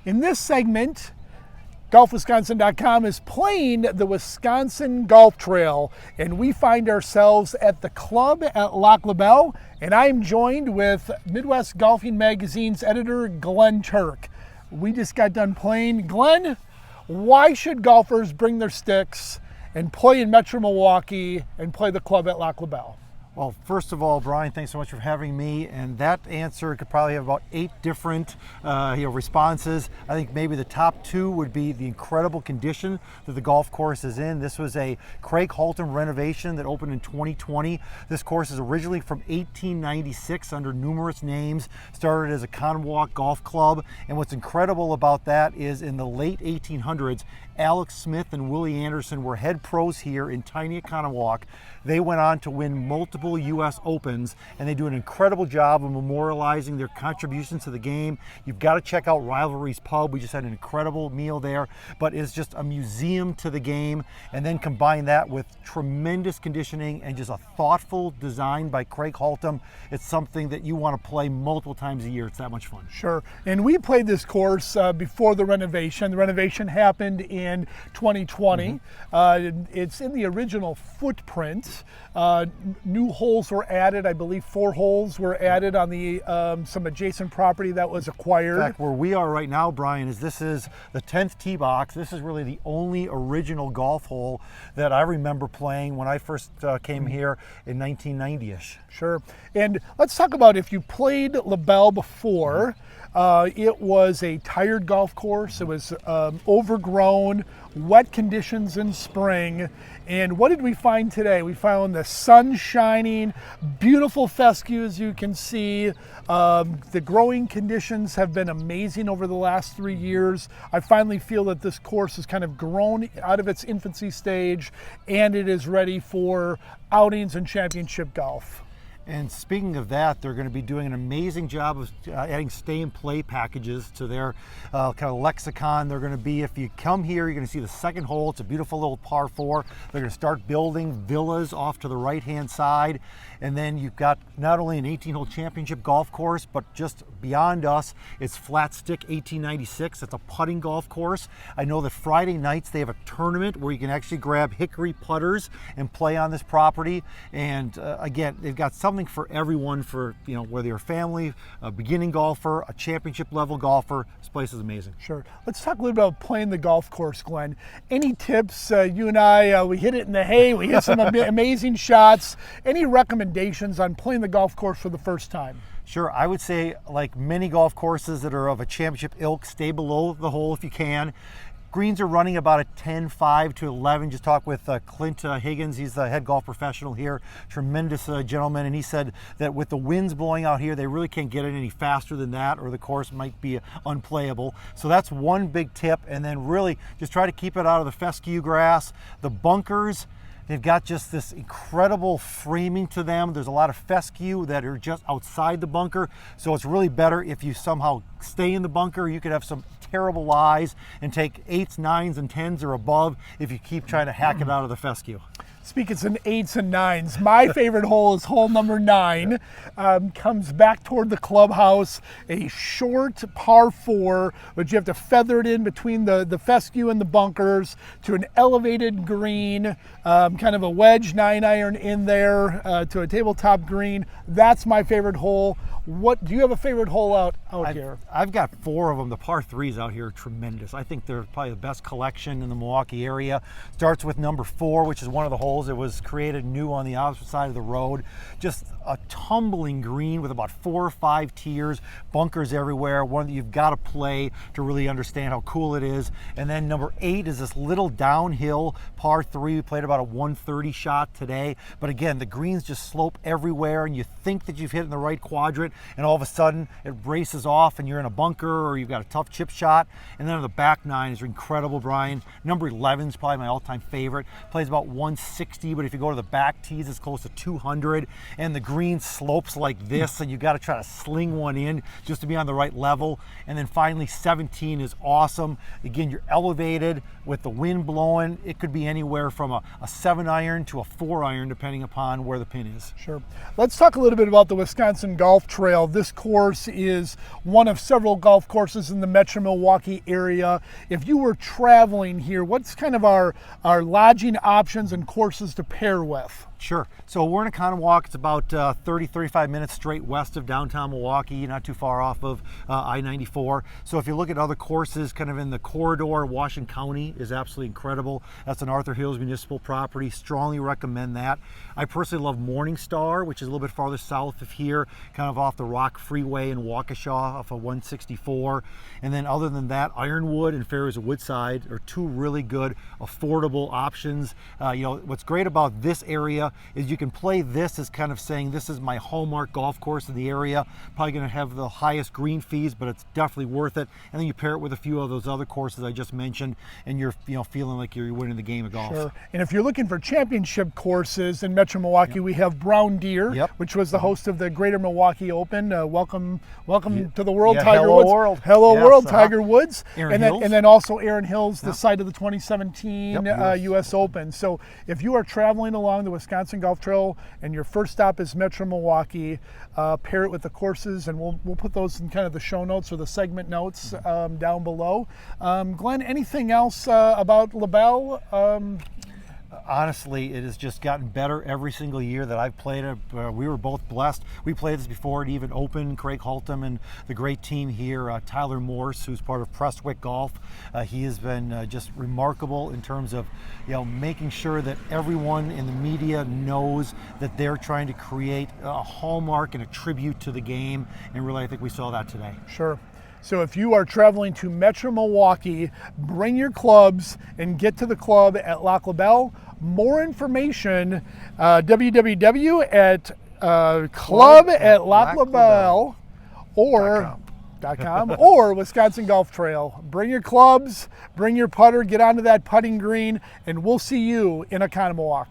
In this segment, GolfWisconsin.com is playing the Wisconsin Golf Trail, and we find ourselves at the club at Lac La Belle, and I am joined with Midwest Golfing Magazine's editor, Glen Turk. We just got done playing. Glen, why should golfers bring their sticks and play in Metro Milwaukee and play the club at Lac La Belle? Well, first of all, Brian, thanks so much for having me. And that answer could probably have about 8 different responses. I think maybe the top 2 would be the incredible condition that the golf course is in. This was a Craig Haltom renovation that opened in 2020. This course is originally from 1896 under numerous names, started as a Conwalk Golf Club. And what's incredible about that is in the late 1800s, Alex Smith and Willie Anderson were head pros here in tiny Conwalk. They went on to win multiple U.S. Opens, and they do an incredible job of memorializing their contributions to the game. You've got to check out Rivalry's Pub. We just had an incredible meal there, but it's just a museum to the game. And then combine that with tremendous conditioning and just a thoughtful design by Craig Haltom. It's something that you want to play multiple times a year. It's that much fun. Sure. And we played this course before the renovation. The renovation happened in 2020. It's in the original footprint. New holes were added. I believe 4 holes were added on the some adjacent property that was acquired. In fact, where we are right now, Brian, is this is the 10th tee box. This is really the only original golf hole that I remember playing when I first came here in 1990-ish. Sure. And let's talk about if you played La Belle before. It was a tired golf course. It was overgrown, wet conditions in spring. And what did we find today? We found the sun shining, beautiful fescue as you can see. The growing conditions have been amazing over the last 3 years. I finally feel that this course has kind of grown out of its infancy stage and it is ready for outings and championship golf. And speaking of that, they're going to be doing an amazing job of adding stay and play packages to their kind of lexicon. They're going to be, if you come here, you're going to see the second hole. It's a beautiful little par 4. They're going to start building villas off to the right-hand side. And then you've got not only an 18-hole championship golf course, but just beyond us, it's Flat Stick 1896. It's a putting golf course. I know that Friday nights they have a tournament where you can actually grab hickory putters and play on this property. And again, they've got something for everyone, for whether you're a family, a beginning golfer, a championship level golfer. This place is amazing. Sure. Let's talk a little bit about playing the golf course, Glen. Any tips? You and I, we hit it in the hay. We hit some amazing shots. Any recommendations on playing the golf course for the first time? Sure. I would say, like many golf courses that are of a championship ilk, stay below the hole if you can. Greens are running about a 10-5 to 11. Just talked with Clint Higgins. He's the head golf professional here. Tremendous gentleman. And he said that with the winds blowing out here, they really can't get it any faster than that, or the course might be unplayable. So that's one big tip. And then really just try to keep it out of the fescue grass. The bunkers, they've got just this incredible framing to them. There's a lot of fescue that are just outside the bunker. So it's really better if you somehow stay in the bunker. You could have some terrible lies and take 8s, 9s, and 10s or above if you keep trying to hack it out of the fescue. Speaking of 8s and 9s, my favorite hole is hole number 9. Comes back toward the clubhouse, a short par 4, but you have to feather it in between the fescue and the bunkers to an elevated green, kind of a wedge 9-iron in there to a tabletop green. That's my favorite hole. What do you have a favorite hole out here? I've got 4 of them. The par 3s out here are tremendous. I think they're probably the best collection in the Milwaukee area. Starts with number 4, which is one of the holes that was created new on the opposite side of the road. Just a tumbling green with about 4 or 5 tiers, bunkers everywhere, one that you've got to play to really understand how cool it is. And then number 8 is this little downhill par 3. We played about a 130 shot today. But again, the greens just slope everywhere, and you think that you've hit in the right quadrant, and all of a sudden it races off and you're in a bunker or you've got a tough chip shot. And then on the back 9 is incredible, Brian. Number 11 is probably my all-time favorite. Plays about 160 160, but if you go to the back tees, it's close to 200, and the green slopes like this, and you got to try to sling one in just to be on the right level. And then finally, 17 is awesome. Again, you're elevated with the wind blowing. It could be anywhere from a 7-iron to a 4-iron, depending upon where the pin is. Sure. Let's talk a little bit about the Wisconsin Golf Trail. This course is one of several golf courses in the Metro Milwaukee area. If you were traveling here, what's kind of our lodging options and courses to pair with? Sure. So we're in Oconomowoc. It's about 30-35 minutes straight west of downtown Milwaukee, not too far off of I-94. So if you look at other courses kind of in the corridor, Washington County is absolutely incredible. That's an Arthur Hills municipal property. Strongly recommend that. I personally love Morningstar, which is a little bit farther south of here, kind of off the Rock Freeway in Waukesha off of 164. And then other than that, Ironwood and Fairways of Woodside are two really good, affordable options. What's great about this area is you can play this as kind of saying, this is my hallmark golf course in the area. Probably going to have the highest green fees, but it's definitely worth it. And then you pair it with a few of those other courses I just mentioned, and you're feeling like you're winning the game of golf. Sure. And if you're looking for championship courses in Metro Milwaukee, we have Brown Deer, which was the host of the Greater Milwaukee Open. Welcome to the world, Tiger hello Woods. World. Hello world, Tiger Woods. And then also Aaron Hills, the site of the 2017 U.S. Open. So if you are traveling along the Wisconsin Golf Trail and your first stop is Metro Milwaukee, pair it with the courses, and we'll put those in kind of the show notes or the segment notes down below. Glenn, anything else about La Belle? Honestly, it has just gotten better every single year that I've played it. We were both blessed. We played this before it even opened. Craig Haltom and the great team here, Tyler Morse, who's part of Prestwick Golf. He has been just remarkable in terms of making sure that everyone in the media knows that they're trying to create a hallmark and a tribute to the game. And really, I think we saw that today. Sure. So if you are traveling to Metro Milwaukee, bring your clubs and get to the club at Lac La Belle. More information, www at club at Lac La Belle .com or Wisconsin Golf Trail. Bring your clubs, bring your putter, get onto that putting green, and we'll see you in Oconomowoc.